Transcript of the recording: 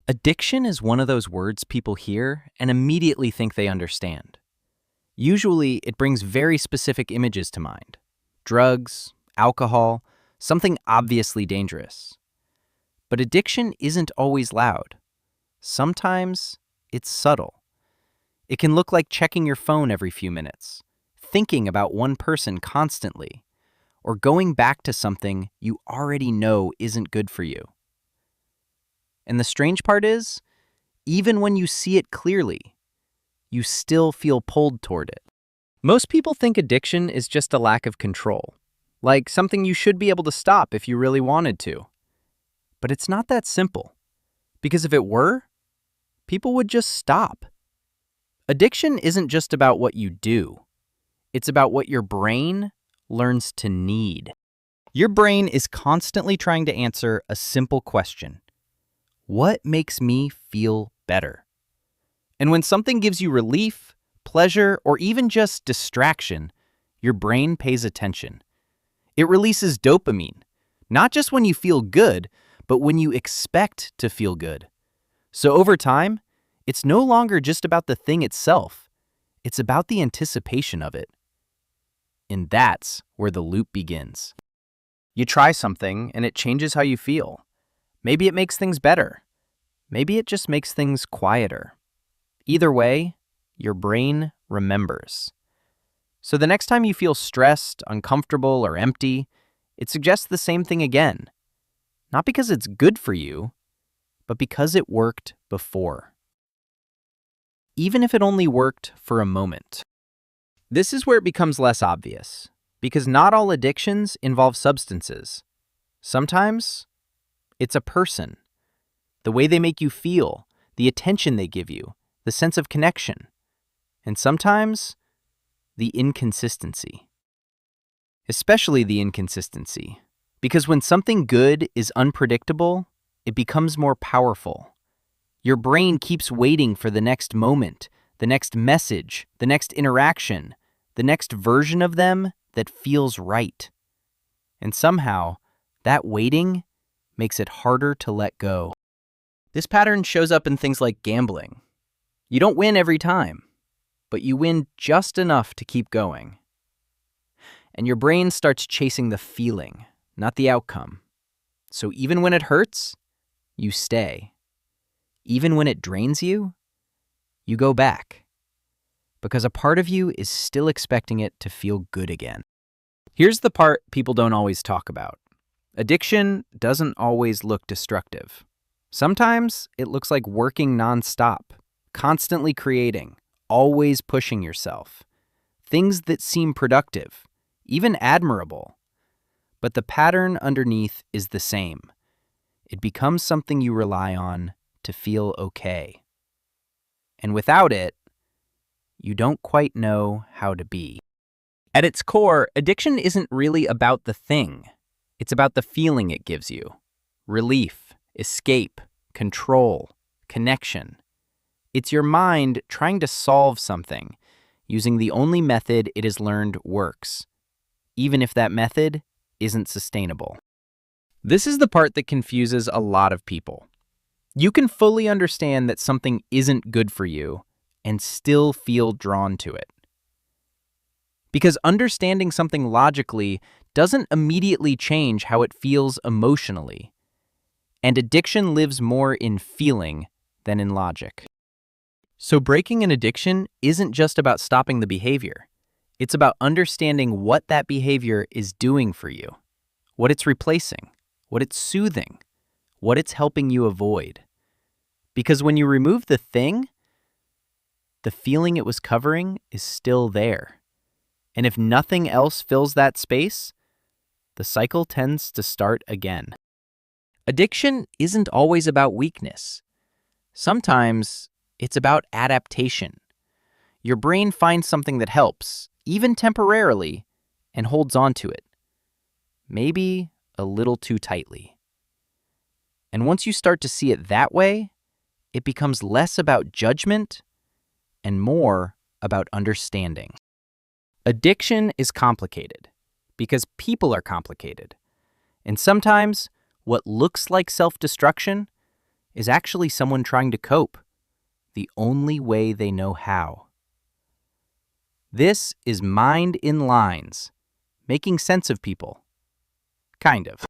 Addiction is one of those words people hear and immediately think they understand. Usually, it brings very specific images to mind: drugs, alcohol, something obviously dangerous. But addiction isn't always loud. Sometimes it's subtle. It can look like checking your phone every few minutes, thinking about one person constantly, or going back to something you already know isn't good for you. And the strange part is, even when you see it clearly, you still feel pulled toward it. Most people think addiction is just a lack of control, like something you should be able to stop if you really wanted to. But it's not that simple, because if it were, people would just stop. Addiction isn't just about what you do. It's about what your brain learns to need. Your brain is constantly trying to answer a simple question: what makes me feel better? And when something gives you relief, pleasure, or even just distraction, your brain pays attention. It releases dopamine, not just when you feel good, but when you expect to feel good. So over time, it's no longer just about the thing itself. It's about the anticipation of it. And that's where the loop begins. You try something and it changes how you feel. Maybe it makes things better. Maybe it just makes things quieter. Either way, your brain remembers. So the next time you feel stressed, uncomfortable, or empty, it suggests the same thing again. Not because it's good for you, but because it worked before. Even if it only worked for a moment. This is where it becomes less obvious, because not all addictions involve substances. Sometimes it's a person. The way they make you feel, the attention they give you, the sense of connection, and sometimes the inconsistency. Especially the inconsistency, because when something good is unpredictable, it becomes more powerful. Your brain keeps waiting for the next moment, the next message, the next interaction, the next version of them that feels right. And somehow, that waiting makes it harder to let go. This pattern shows up in things like gambling. You don't win every time, but you win just enough to keep going. And your brain starts chasing the feeling, not the outcome. So even when it hurts, you stay. Even when it drains you, you go back. Because a part of you is still expecting it to feel good again. Here's the part people don't always talk about. Addiction doesn't always look destructive. Sometimes it looks like working nonstop, constantly creating, always pushing yourself. Things that seem productive, even admirable. But the pattern underneath is the same. It becomes something you rely on to feel okay. And without it, you don't quite know how to be. At its core, addiction isn't really about the thing. It's about the feeling it gives you. Relief, escape, control, connection. It's your mind trying to solve something, using the only method it has learned works, even if that method isn't sustainable. This is the part that confuses a lot of people. You can fully understand that something isn't good for you and still feel drawn to it. Because understanding something logically doesn't immediately change how it feels emotionally. And addiction lives more in feeling than in logic. So breaking an addiction isn't just about stopping the behavior. It's about understanding what that behavior is doing for you, what it's replacing, what it's soothing, what it's helping you avoid. Because when you remove the thing, the feeling it was covering is still there. And if nothing else fills that space, the cycle tends to start again. Addiction isn't always about weakness. Sometimes it's about adaptation. Your brain finds something that helps, even temporarily, and holds on to it. Maybe a little too tightly. And once you start to see it that way, it becomes less about judgment and more about understanding. Addiction is complicated because people are complicated. And sometimes what looks like self-destruction is actually someone trying to cope, the only way they know how. This is Mind in Lines, making sense of people. Kind of.